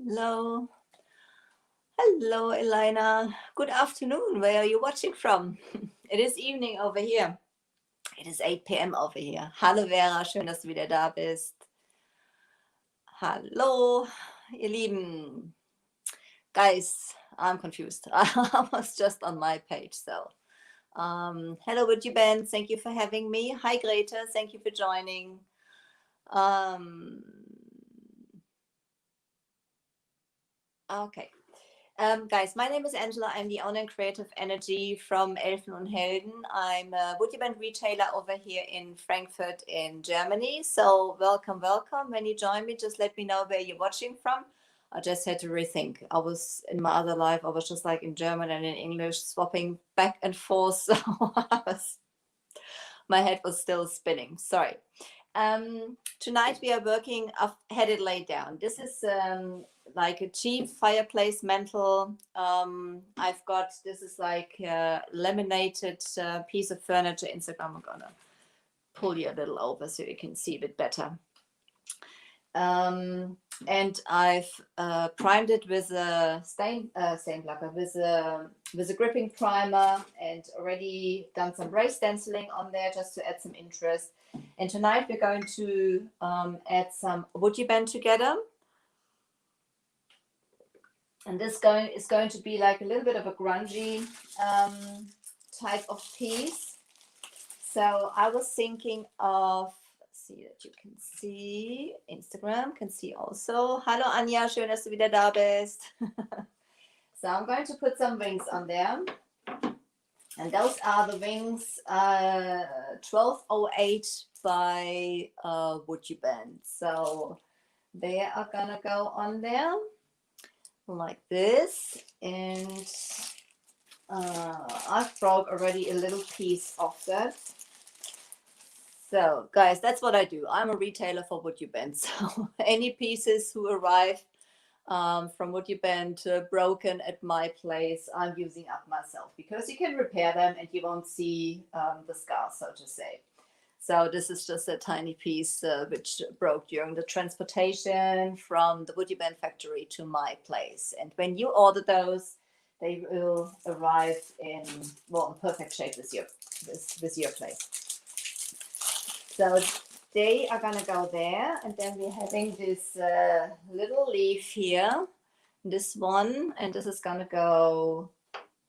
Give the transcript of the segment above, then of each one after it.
Hello. Hello, Elena. Good afternoon. Where are you watching from? It is evening over here. It is 8 p.m. over here. Hallo Vera, schön, dass du wieder da bist. Hallo, ihr Lieben. Guys, I'm confused. I was just on my page, so. Hello, WoodUbend. Thank you for having me. Hi, Greta. Thank you for joining. Okay. Guys, my name is Angela. I'm the owner and creative energy from Elfen and Helden. I'm a WoodUbend retailer over here in Frankfurt in Germany. So welcome, welcome. When you join me, just let me know where you're watching from. I just had to rethink. I was in my other life, I was just like in German and in English, swapping back and forth. So my head was still spinning. Sorry. Tonight we are working. I've had it laid down. This is like a cheap fireplace mantle. I've got, this is like a laminated piece of furniture. Instagram, I'm gonna pull you a little over so you can see a bit better. And I've primed it with a stain lacquer, with a gripping primer, and already done some raised stenciling on there just to add some interest. And tonight we're going to add some WoodUbend together. And this is going to be like a little bit of a grungy type of piece. So I was thinking of, see that you can see, Instagram can see also. Hallo Anja, schön, dass du wieder da bist. So I'm going to put some wings on there. And those are the wings 1208 by WoodUbend. So they are gonna go on there like this. And I've broke already a little piece of that. So guys, that's what I do. I'm a retailer for WoodUbend. So any pieces who arrive from WoodUbend broken at my place, I'm using up myself, because you can repair them and you won't see the scars, so to say. So this is just a tiny piece which broke during the transportation from the WoodUbend factory to my place. And when you order those, they will arrive in, well, in perfect shape with your place. So they are gonna go there, and then we're having this little leaf here, this one, and this is gonna go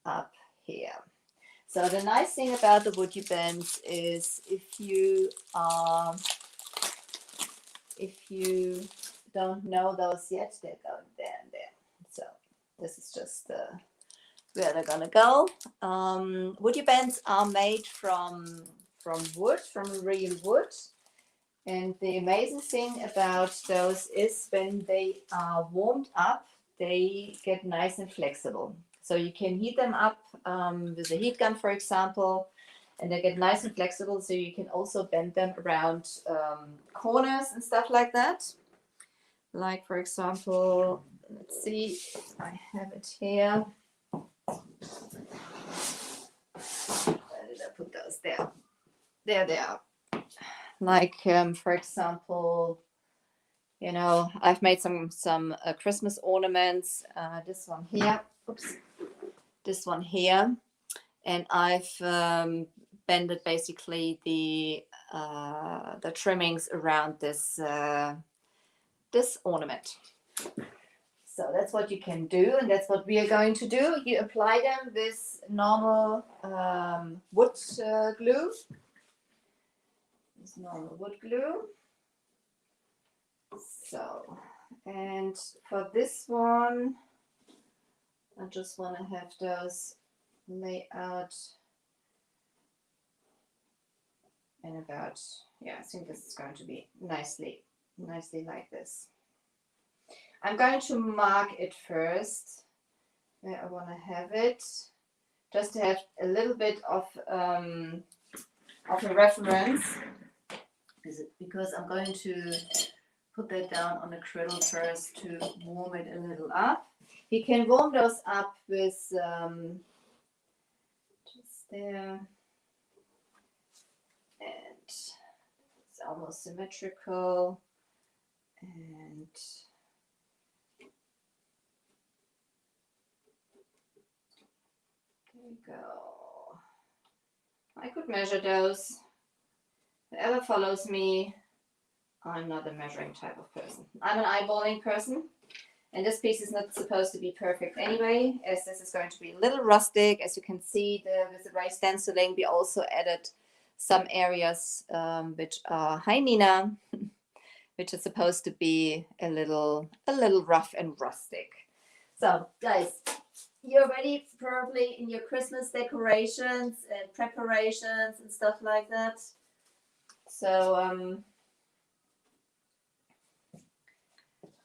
up here. So the nice thing about the WoodUbends is if you don't know those yet, they're going there and there. So this is just where they're gonna go. WoodUbends are made from wood, from real wood. And the amazing thing about those is when they are warmed up, they get nice and flexible. So you can heat them up with a heat gun, for example, and they get nice and flexible. So you can also bend them around corners and stuff like that. Like, for example, let's see, I have it here. Where did I put those? There. There they are. Like, for example, you know, I've made some Christmas ornaments. This one here, oops, this one here, and I've bended basically the trimmings around this this ornament. So that's what you can do, and that's what we are going to do. You apply them with normal wood glue. This normal wood glue. So, and for this one, I just want to have those lay out in about, yeah, I think this is going to be nicely like this. I'm going to mark it first where I want to have it, just to have a little bit of a reference, because I'm going to put that down on the griddle first to warm it a little up. You can warm those up with just there, and it's almost symmetrical, and we go. I could measure those. Whoever follows me, I'm not a measuring type of person. I'm an eyeballing person. And this piece is not supposed to be perfect anyway, as this is going to be a little rustic. As you can see, with the raised stenciling, we also added some areas which are, hi Nina, which is supposed to be a little rough and rustic. So guys, you're ready probably in your Christmas decorations and preparations and stuff like that. So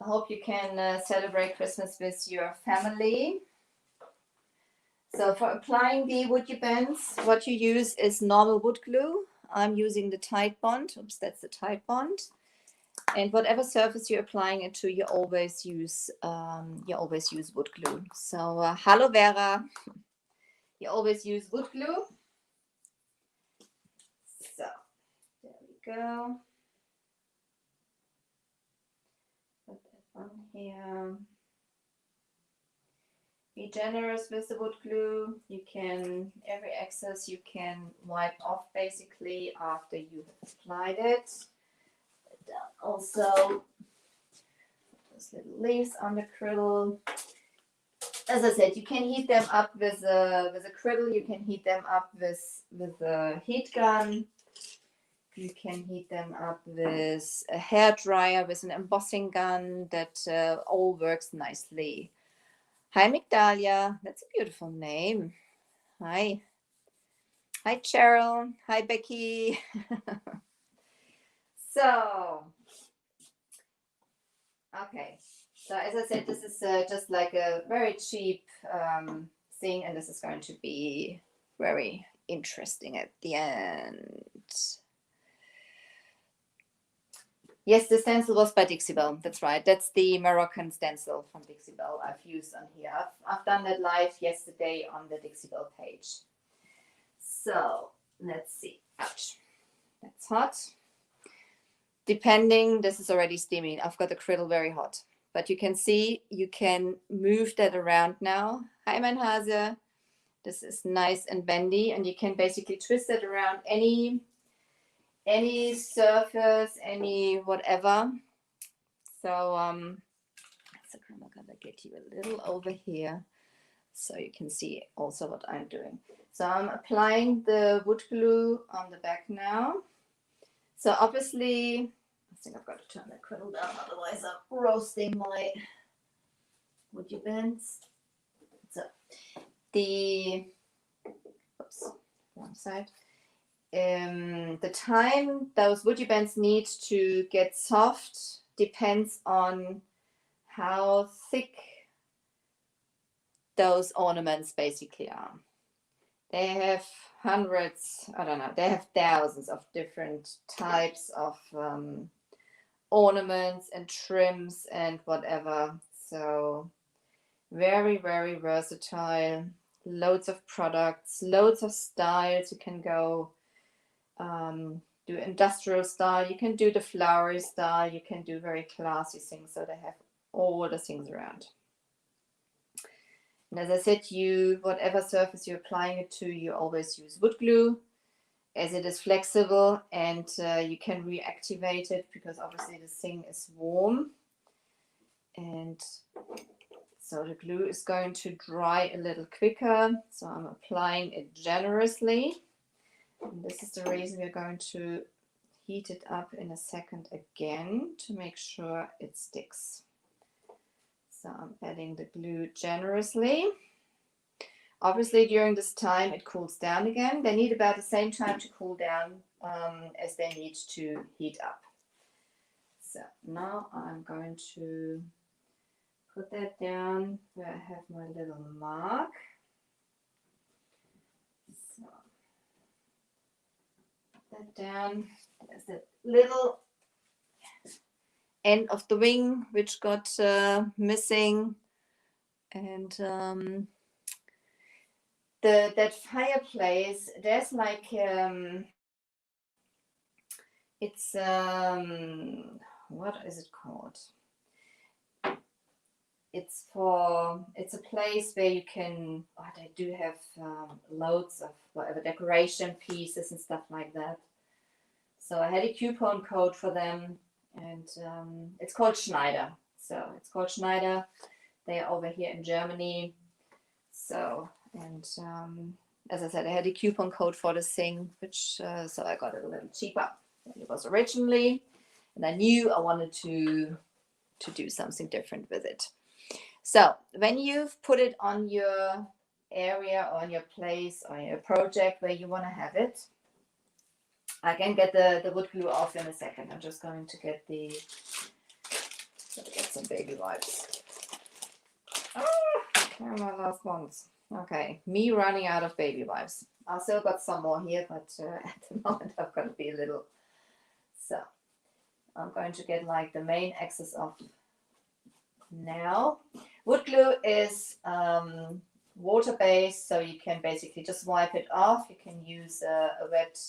I hope you can celebrate Christmas with your family. So for applying the WoodUbends, what you use is normal wood glue. I'm using the Tide Bond. Oops, that's the Tide Bond. And whatever surface you're applying it to, you always use wood glue. So hello Vera, you always use wood glue. So there we go. Put that on here. Be generous with the wood glue. You can, every excess you can wipe off basically after you have applied it. Also, those little leaves on the griddle. As I said, you can heat them up with a griddle. You can heat them up with a heat gun. You can heat them up with a hair dryer, with an embossing gun. That all works nicely. Hi, Migdalia. That's a beautiful name. Hi. Hi, Cheryl. Hi, Becky. So, okay. So as I said, this is just like a very cheap thing, and this is going to be very interesting at the end. Yes, the stencil was by Dixie Belle. That's right. That's the Moroccan stencil from Dixie Belle I've used on here. I've done that live yesterday on the Dixie Belle page. So let's see. Ouch. That's hot. Depending, this is already steaming. I've got the griddle very hot. But you can see, you can move that around now. Hi, Manhase. This is nice and bendy, and you can basically twist it around any surface, any whatever. So I'm gonna get you a little over here so you can see also what I'm doing. So I'm applying the wood glue on the back now. So obviously, I think I've got to turn that griddle down, otherwise I'm roasting my WoodUbends. So oops, wrong side. The time those WoodUbends need to get soft depends on how thick those ornaments basically are. They have hundreds, I don't know, they have thousands of different types of ornaments and trims and whatever. So very, very versatile. Loads of products, loads of styles. You can go do industrial style, you can do the flowery style, you can do very classy things. So they have all the things around. And as I said, whatever surface you're applying it to, you always use wood glue, as it is flexible, and you can reactivate it because obviously this thing is warm, and so the glue is going to dry a little quicker. So I'm applying it generously. And this is the reason we're going to heat it up in a second again to make sure it sticks. So I'm adding the glue generously. Obviously during this time it cools down again. They need about the same time to cool down as they need to heat up. So now I'm going to put that down where I have my little mark. So put that down. There's that little end of the wing which got missing, and that fireplace, there's like it's what is it called? it's a place where you can, oh, they do have loads of whatever decoration pieces and stuff like that. So I had a coupon code for them, and it's called Schneider. So it's called Schneider. They are over here in Germany. So, and as I said, I had a coupon code for this thing, which so I got it a little cheaper than it was originally. And I knew I wanted to do something different with it. So when you've put it on your area or on your place or your project where you want to have it, I can get the wood glue off in a second. I'm just going to get some baby wipes. Oh, they're my last ones. Okay, me running out of baby wipes. I still got some more here, but at the moment I've got to be a little. So I'm going to get like the main excess off now. Wood glue is water-based, so you can basically just wipe it off. You can use a wet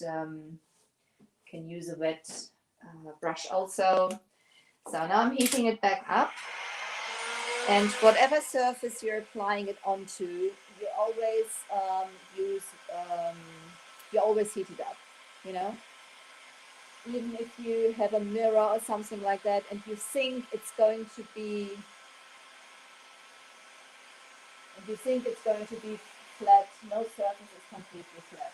brush also. So now I'm heating it back up, and whatever surface you're applying it onto, you always heat it up, you know. Even if you have a mirror or something like that and you think it's going to be flat, no surface is completely flat.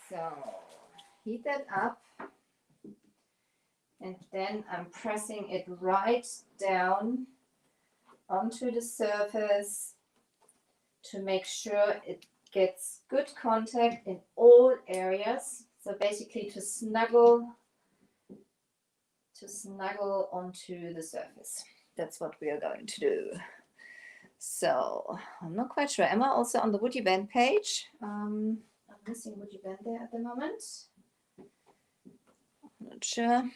So heat that up, and then I'm pressing it right down onto the surface to make sure it gets good contact in all areas. So basically to snuggle onto the surface. That's what we are going to do. So I'm not quite sure. Am I also on the WoodUbend page? I'm missing WoodUbend there at the moment. I'm not sure.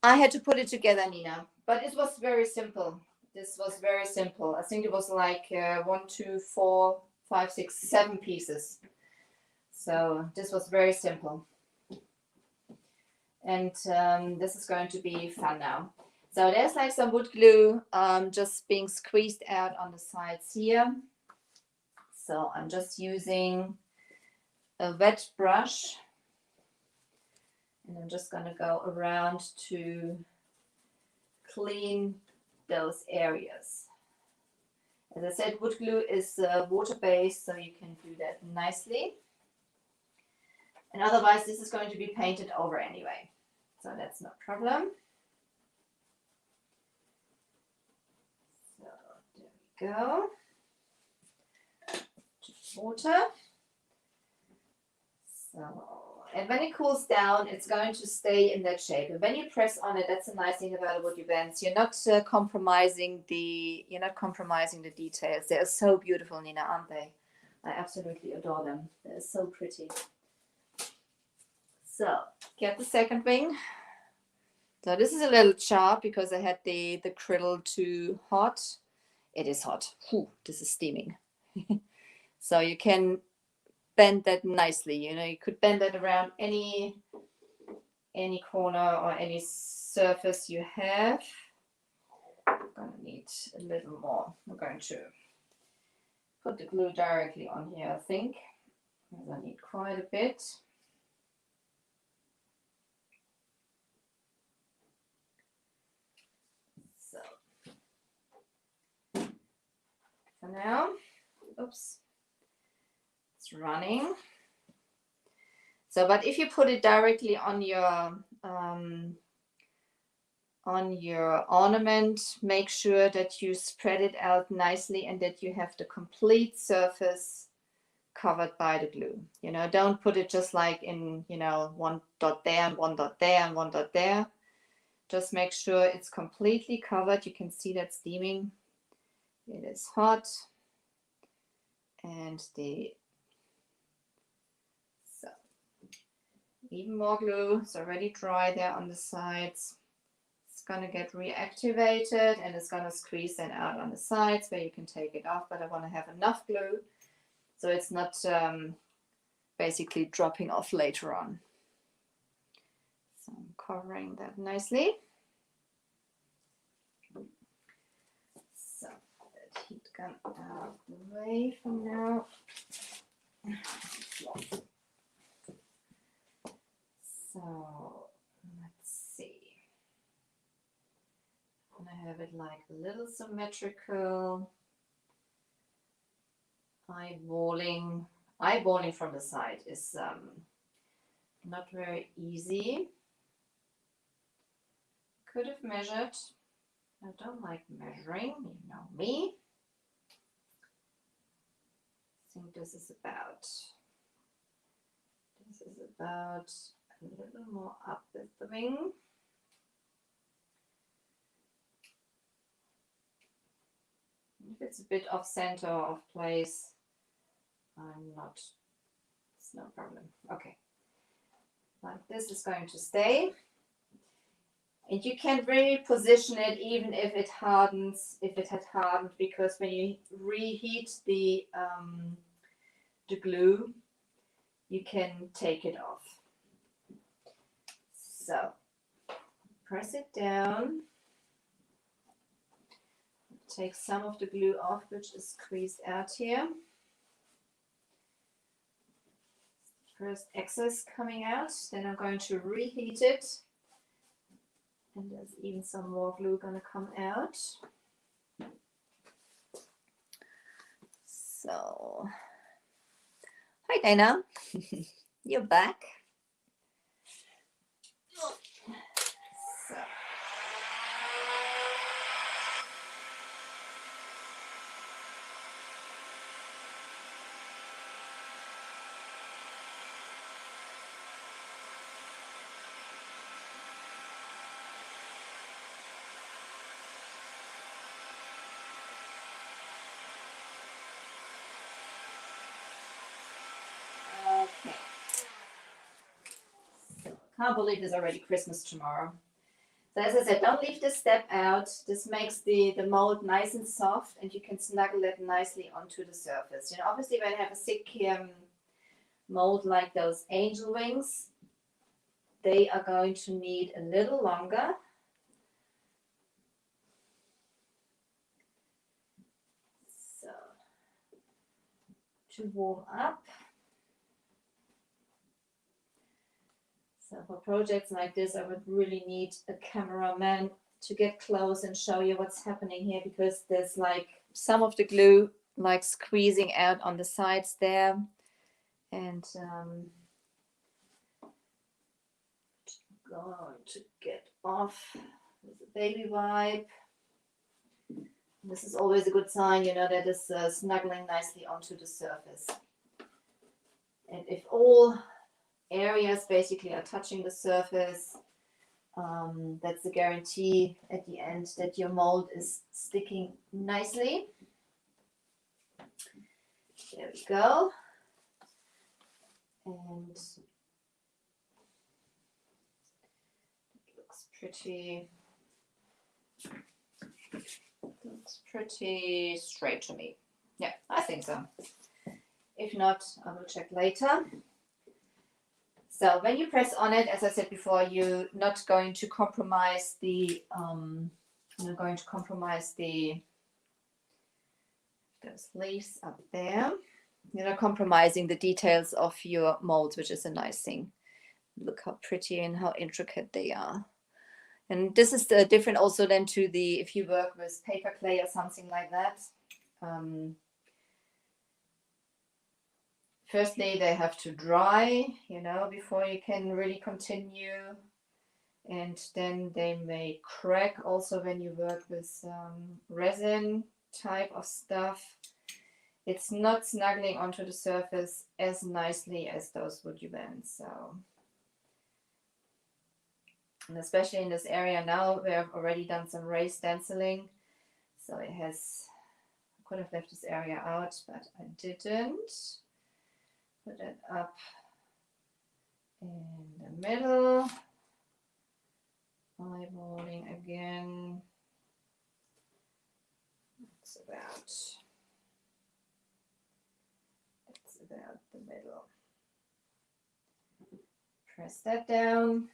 I had to put it together, Nina, but it was very simple. This was very simple. I think it was like 1, 2, 4, 5, 6, 7 pieces. So this was very simple. And this is going to be fun now. So there's like some wood glue just being squeezed out on the sides here. So I'm just using a wet brush, and I'm just going to go around to clean those areas. As I said, wood glue is water-based, so you can do that nicely. And otherwise, this is going to be painted over anyway, so that's no problem. So there we go. Just water. So, and when it cools down, it's going to stay in that shape. And when you press on it, that's a nice thing about WoodUbends. You're not compromising the details. They are so beautiful, Nina, aren't they? I absolutely adore them. They're so pretty. So get the second wing. So this is a little sharp because I had the griddle too hot. It is hot. Whew, this is steaming. So you can bend that nicely. You know, you could bend that around any corner or any surface you have. I'm going to need a little more. I'm going to put the glue directly on here, I think, because I need quite a bit. So now, oops, it's running. So, but if you put it directly on your ornament, make sure that you spread it out nicely and that you have the complete surface covered by the glue. You know, don't put it just like in, you know, 1 dot there and 1 dot there and 1 dot there. Just make sure it's completely covered. You can see that steaming. It is hot. And so even more glue. It's already dry there on the sides. It's going to get reactivated and it's going to squeeze then out on the sides where you can take it off. But I want to have enough glue so it's not basically dropping off later on. So I'm covering that nicely. So that heat gun out of the way for now. So let's see. I'm gonna have it like a little symmetrical. Eyeballing from the side is not very easy. Could have measured. I don't like measuring, you know me. I think this is about a little more up with the wing. If it's a bit off center or off place, it's no problem. Okay, like this is going to stay. And you can really position it even if it hardens, if it had hardened, because when you reheat the glue, you can take it off. So press it down. Take some of the glue off, which is squeezed out here. First excess coming out, then I'm going to reheat it. And there's even some more glue going to come out. So, hi Dana, you're back. So. Okay. So, can't believe it's already Christmas tomorrow. So as I said, don't leave this step out. This makes the mold nice and soft, and you can snuggle it nicely onto the surface. You know, obviously when I have a thick mold like those angel wings, they are going to need a little longer. So, to warm up. So for projects like this, I would really need a cameraman to get close and show you what's happening here, because there's like some of the glue like squeezing out on the sides there. And going to get off with a baby wipe. This is always a good sign, you know, that it's snuggling nicely onto the surface. And if all areas basically are touching the surface, that's a guarantee at the end that your mold is sticking nicely. There we go. And it looks pretty straight to me. Yeah, I think so. If not, I will check later. So when you press on it, as I said before, you're not going to compromise the those leaves up there. You're not compromising the details of your molds, which is a nice thing. Look how pretty and how intricate they are. And this is different also than to the, if you work with paper clay or something like that. Firstly, they have to dry, you know, before you can really continue. And then they may crack also when you work with resin type of stuff. It's not snuggling onto the surface as nicely as those WoodUbend. So, and especially in this area now, we have already done some raised stenciling. So it has, I could have left this area out, but I didn't. Put it up in the middle. Eyeballing again. It's about about the middle. Press that down.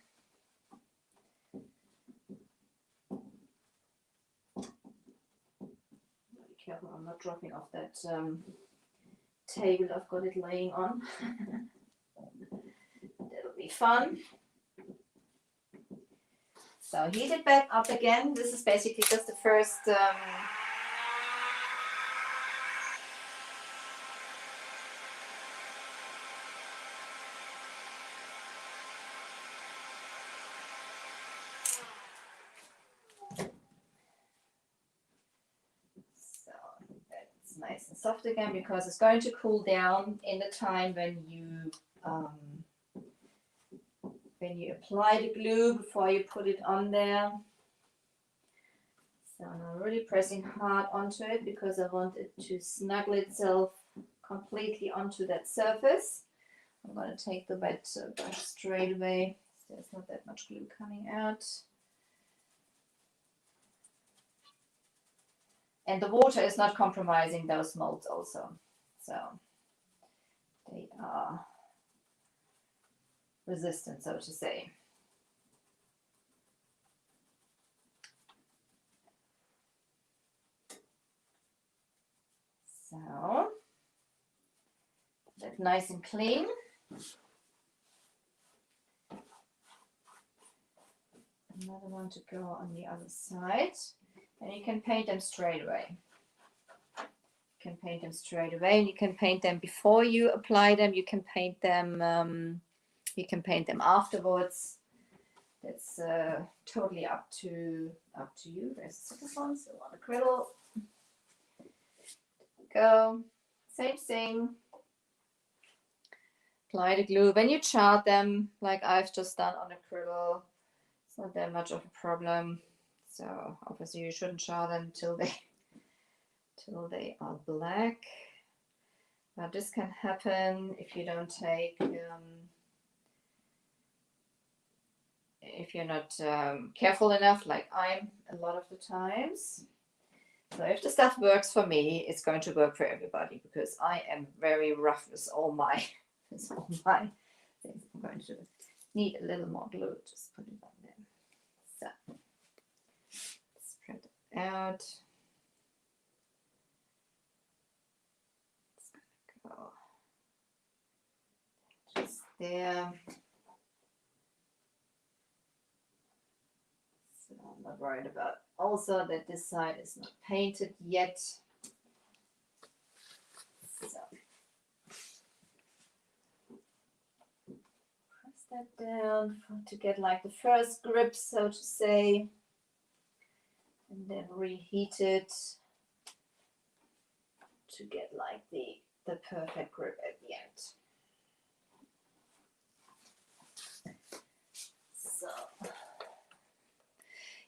Be careful I'm not dropping off that table I've got it laying on. That'll be fun. So heat it back up again. This is basically just the first nice and soft again, because it's going to cool down in the time when you apply the glue before you put it on there. So I'm really pressing hard onto it because I want it to snuggle itself completely onto that surface. I'm going to take the wet brush straight away. There's not that much glue coming out. And the water is not compromising those molds also. So they are resistant, so to say. So that's nice and clean. Another one to go on the other side. And you can paint them straight away. You can paint them straight away, and you can paint them before you apply them. You can paint them. Afterwards. That's totally up to you. There's the second one. So on acrylic. Go. Same thing. Apply the glue. When you chart them, like I've just done on acrylic, it's not that much of a problem. So obviously you shouldn't char them till they are black. But this can happen if you don't take, if you're not careful enough, like I'm a lot of the times. So if the stuff works for me, it's going to work for everybody, because I am very rough with all my things. I'm going to need a little more glue. Just put it on there. So. Spread it out. It's gonna go just there. So I'm not worried about also that this side is not painted yet. So press that down to get like the first grip, so to say. And then reheat it to get like the perfect grip at the end. So,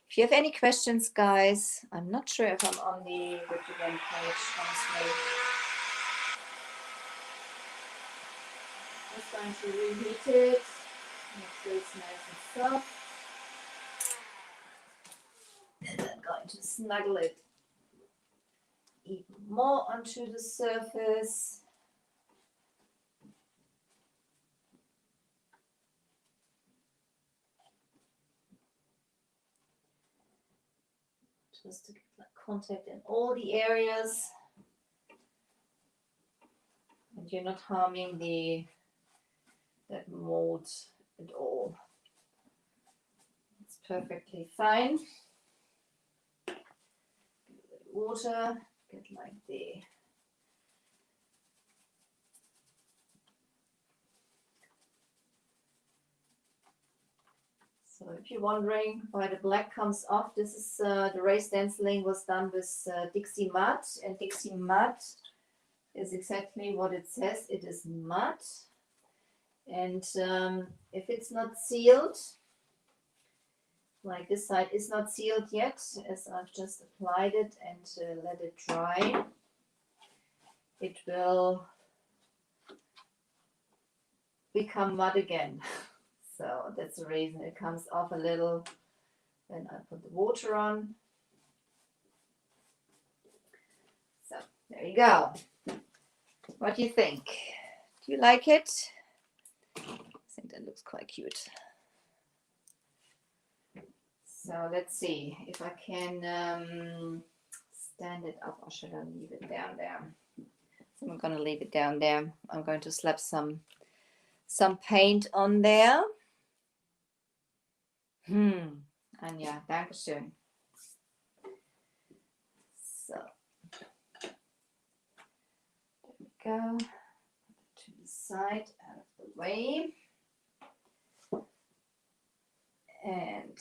if you have any questions, guys, I'm not sure if I'm on the WoodUbending page, honestly. Just going to reheat it, make sure it's nice and soft. And I'm going to snuggle it even more onto the surface. Just to get like contact in all the areas. And you're not harming that mold at all. It's perfectly fine. Water, get like the so if you're wondering why the black comes off, this is the raised stenciling was done with Dixie mud, and Dixie mud is exactly what it says. It is mud, and if it's not sealed, like this side is not sealed yet, as I've just applied it and let it dry, it will become mud again. So that's the reason it comes off a little. Then I put the water on. So there you go. What do you think? Do you like it? I think that looks quite cute. So let's see if I can stand it up, or should I leave it down there? So I'm going to leave it down there. I'm going to slap some paint on there. Anja, Dankeschön. So, there we go. To the side, out of the way. And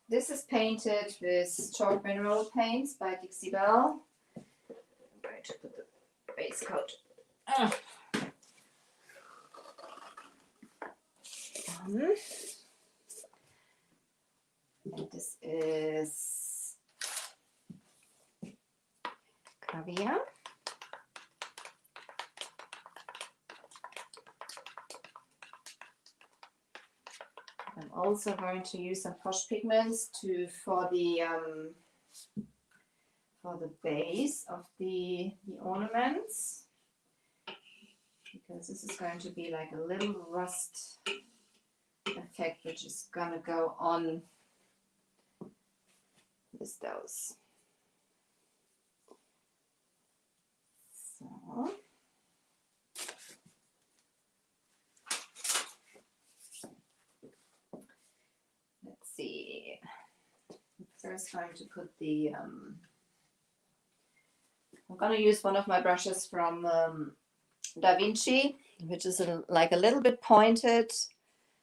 this is painted with chalk mineral paints by Dixie Belle. I'm going to put the base coat on. And this is caviar. I'm also going to use some Posh pigments for the base of the ornaments, because this is going to be like a little rust effect, which is gonna go on with those. So. See, I'm first going to put the I'm going to use one of my brushes from Da Vinci, which is like a little bit pointed,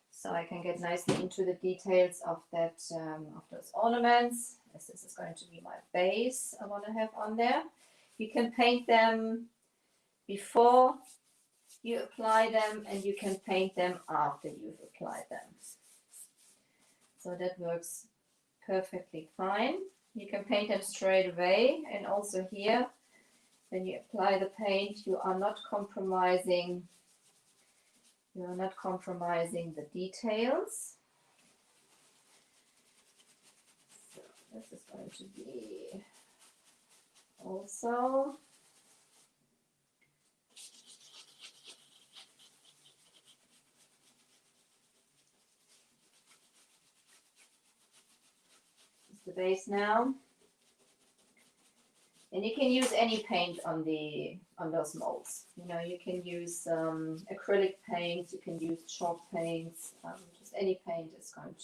so I can get nicely into the details of that of those ornaments, as this is going to be my base I want to have on there. You can paint them before you apply them, and you can paint them after you've applied them. So that works perfectly fine. You can paint them straight away, and also here, when you apply the paint, you are not compromising the details. So this is going to be also the base now, and you can use any paint on those molds. You know, you can use acrylic paints, you can use chalk paints, just any paint is going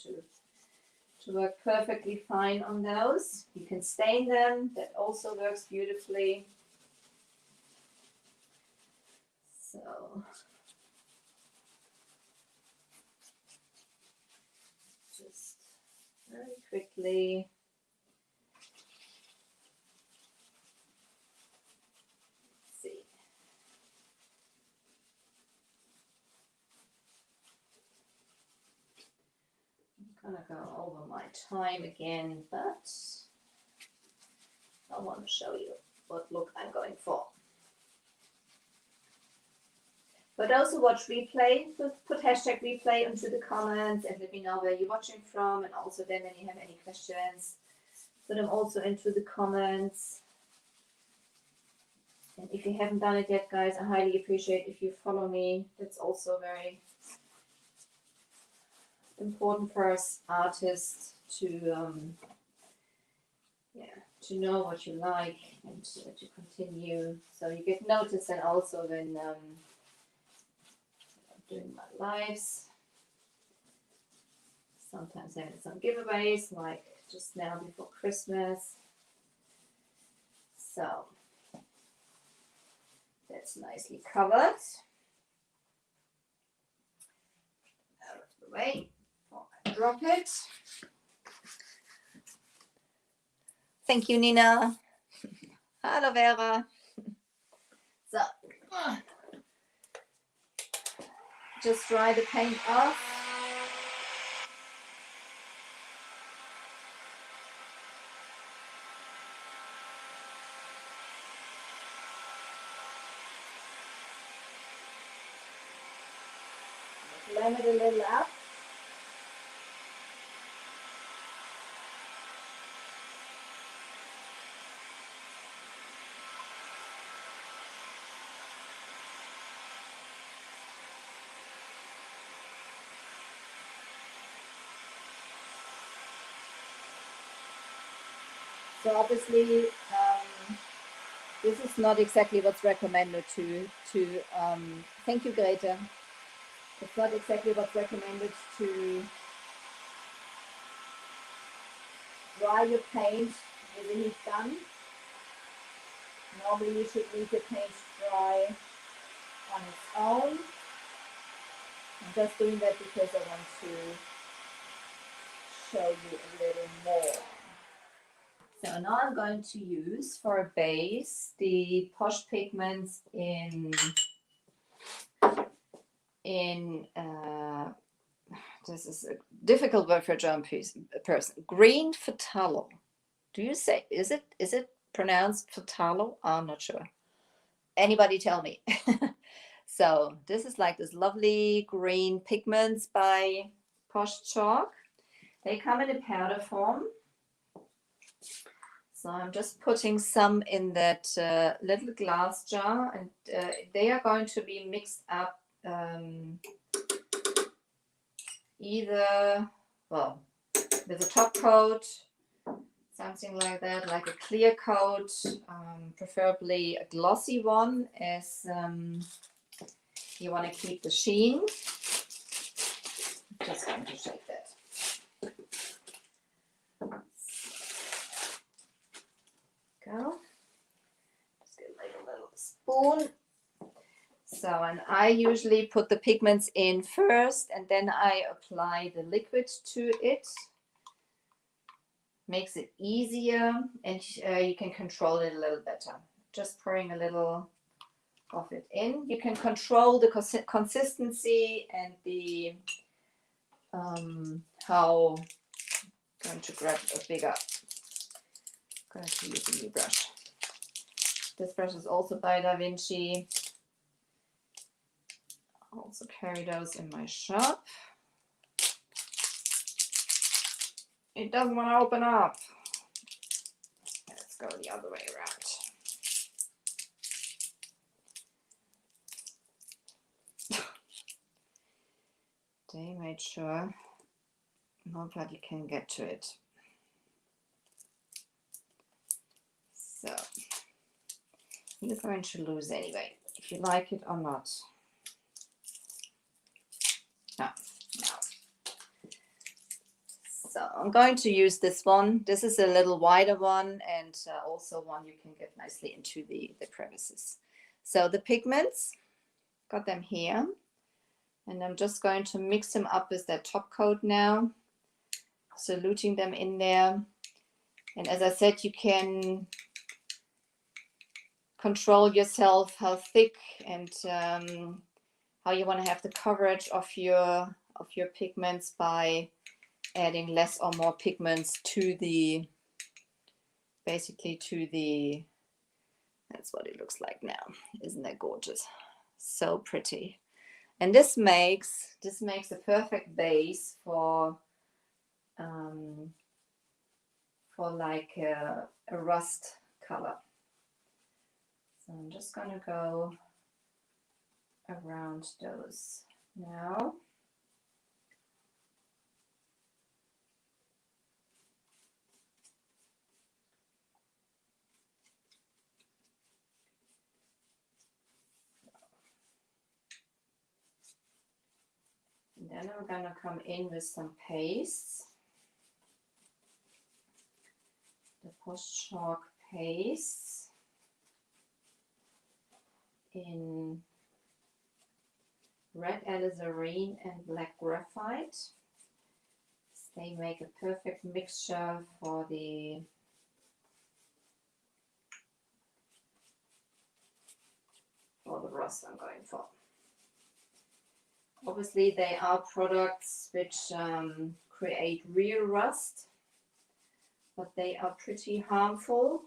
to work perfectly fine on those. You can stain them, that also works beautifully. So just very quickly. Let's see. I'm gonna go over my time again, but I want to show you what look I'm going for. For those who watch replay, put hashtag replay into the comments and let me know where you're watching from, and also then when you have any questions, put them also into the comments. And if you haven't done it yet, guys, I highly appreciate if you follow me. That's also very important for us artists to know what you like and to continue, so you get noticed. And also when doing my lives, sometimes having some giveaways like just now before Christmas. So that's nicely covered. Out of the way before I drop it. Thank you, Nina. Hello, Vera. So just dry the paint off. Blend it a little up. So obviously, this is not exactly what's recommended thank you, Greta. It's not exactly what's recommended to dry your paint with the heat gun. Normally you should leave your paint dry on its own. I'm just doing that because I want to show you a little more. So now I'm going to use for a base the Posh pigments in this is a difficult word for a German person. Green Phthalo. Do you say, is it pronounced Phthalo? I'm not sure. Anybody tell me. So this is like this lovely green pigments by Posh Chalk. They come in a powder form. So I'm just putting some in that little glass jar, and they are going to be mixed up either, well, with a top coat, something like that, like a clear coat, preferably a glossy one, as you want to keep the sheen. Just going to shake that. Go. Just get like a little spoon. So, and I usually put the pigments in first, and then I apply the liquid to it. Makes it easier, and you can control it a little better. Just pouring a little of it in. You can control the consistency and the how. I'm going to grab a bigger. I'm going to use a new brush. This brush is also by Da Vinci. I also carry those in my shop. It doesn't want to open up. Let's go the other way around. They made sure nobody can get to it. So you're going to lose anyway, if you like it or not. No. So I'm going to use this one. This is a little wider one, and also one you can get nicely into the crevices. So the pigments, got them here. And I'm just going to mix them up with that top coat now. Saluting them in there. And as I said, you can control yourself how thick and how you want to have the coverage of your pigments by adding less or more pigments to the, basically to the, that's what it looks like now. Isn't that gorgeous? So pretty. And this makes a perfect base for like a rust color. So I'm just going to go around those now. And then I'm going to come in with some pastes. The Posh Chalk pastes in red alizarin and black graphite. They make a perfect mixture for the rust I'm going for. Obviously, they are products which create real rust, but they are pretty harmful.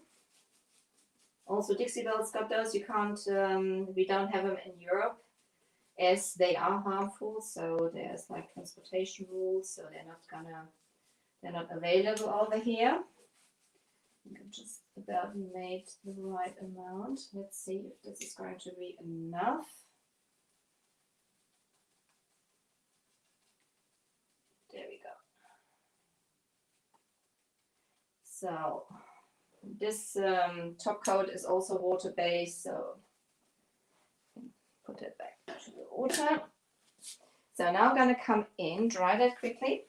Also, Dixie Belle's got those. You can't, we don't have them in Europe, as they are harmful. So there's like transportation rules, so they're not available over here. I've just about made the right amount. Let's see if this is going to be enough. There we go. So This top coat is also water-based, so put it back to the water. So now I'm going to come in, dry that quickly.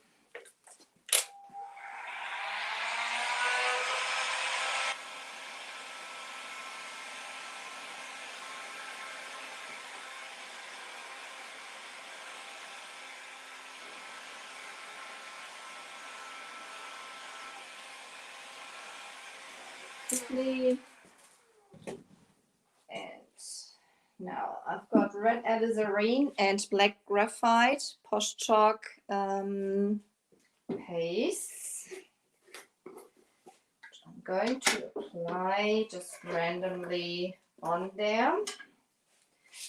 Quickly. And now I've got red alizarin and black graphite Posh chalk paste. I'm going to apply just randomly on there.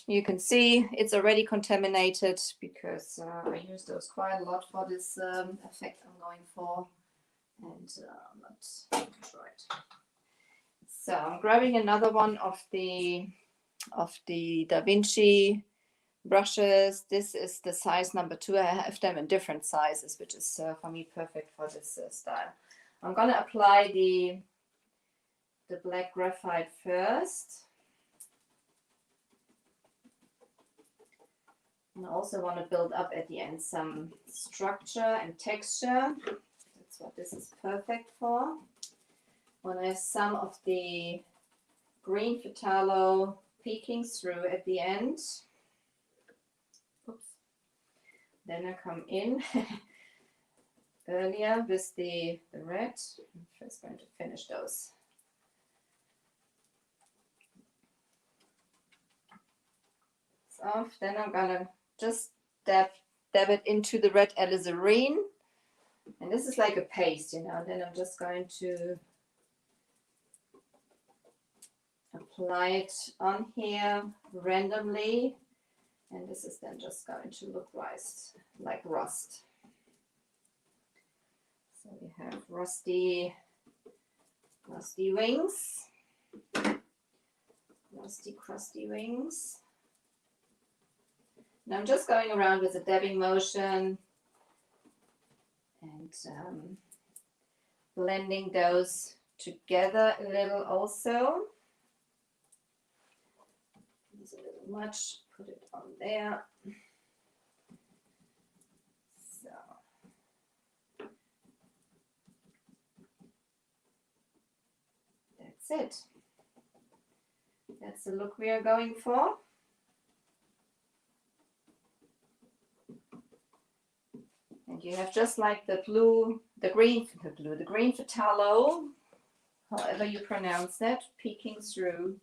You can see it's already contaminated because I used those quite a lot for this effect I'm going for, and I'm not right. So I'm grabbing another one of the Da Vinci brushes. This is the size number 2. I have them in different sizes, which is for me perfect for this style. I'm going to apply the black graphite first. And I also want to build up at the end some structure and texture. That's what this is perfect for. When I have some of the green phthalo peeking through at the end, oops, then I come in earlier with the red. I'm just going to finish those. Off. Then I'm gonna just dab it into the red alizarin, and this is like a paste, you know. And then I'm just going to apply it on here randomly, and this is then just going to look like rust. So we have rusty wings, rusty crusty wings. Now I'm just going around with a dabbing motion and blending those together a little also. It's a little much, put it on there. So. That's it. That's the look we are going for. And you have just like the green phthalo, however you pronounce that, peeking through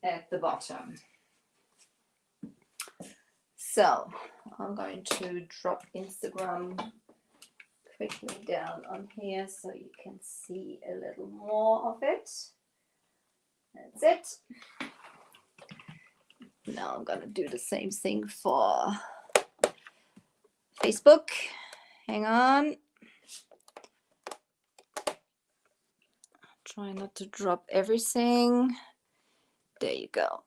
at the bottom. So I'm going to drop Instagram quickly down on here so you can see a little more of it. That's it. Now I'm going to do the same thing for Facebook. Hang on. Try not to drop everything. There you go.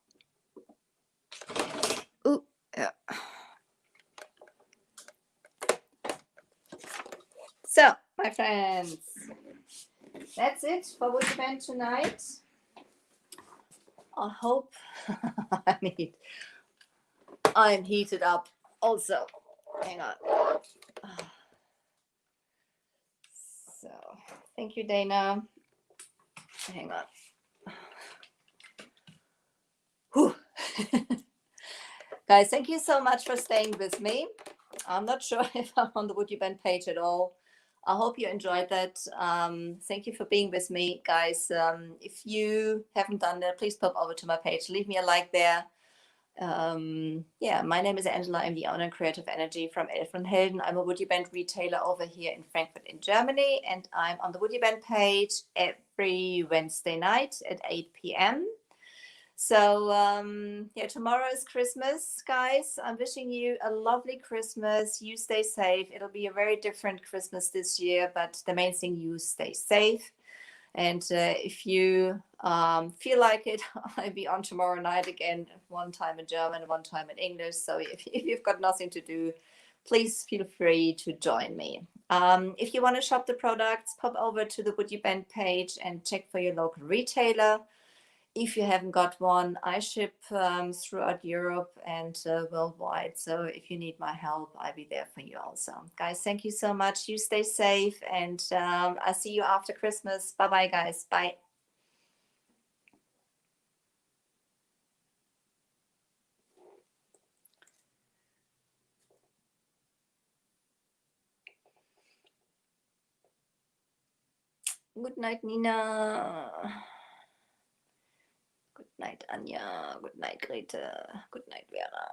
Ooh, yeah. So, my friends, that's it for WoodUbend tonight. I hope I'm heated up also. Hang on. So, thank you, Dana. Hang on. Whew. Guys, thank you so much for staying with me. I'm not sure if I'm on the WoodUbend page at all. I hope you enjoyed that. Thank you for being with me, guys. If you haven't done that, please pop over to my page. Leave me a like there. Yeah, my name is Angela. I'm the owner and creative energy from Elfen Helden. I'm a WoodUbend retailer over here in Frankfurt in Germany, and I'm on the WoodUbend page every Wednesday night at 8 p.m. So yeah, tomorrow is Christmas, guys. I'm wishing you a lovely Christmas. You stay safe. It'll be a very different Christmas this year, but the main thing, you stay safe. And if you feel like it, I'll be on tomorrow night again, one time in German, one time in English. So if you've got nothing to do, please feel free to join me. If you want to shop the products, pop over to the Would You Bend page and check for your local retailer. If you haven't got one, I ship throughout Europe and worldwide. So if you need my help, I'll be there for you also. Guys, thank you so much. You stay safe, and I'll see you after Christmas. Bye-bye, guys. Bye. Good night, Nina. Good night, Anja. Good night, Grete. Good night, Vera.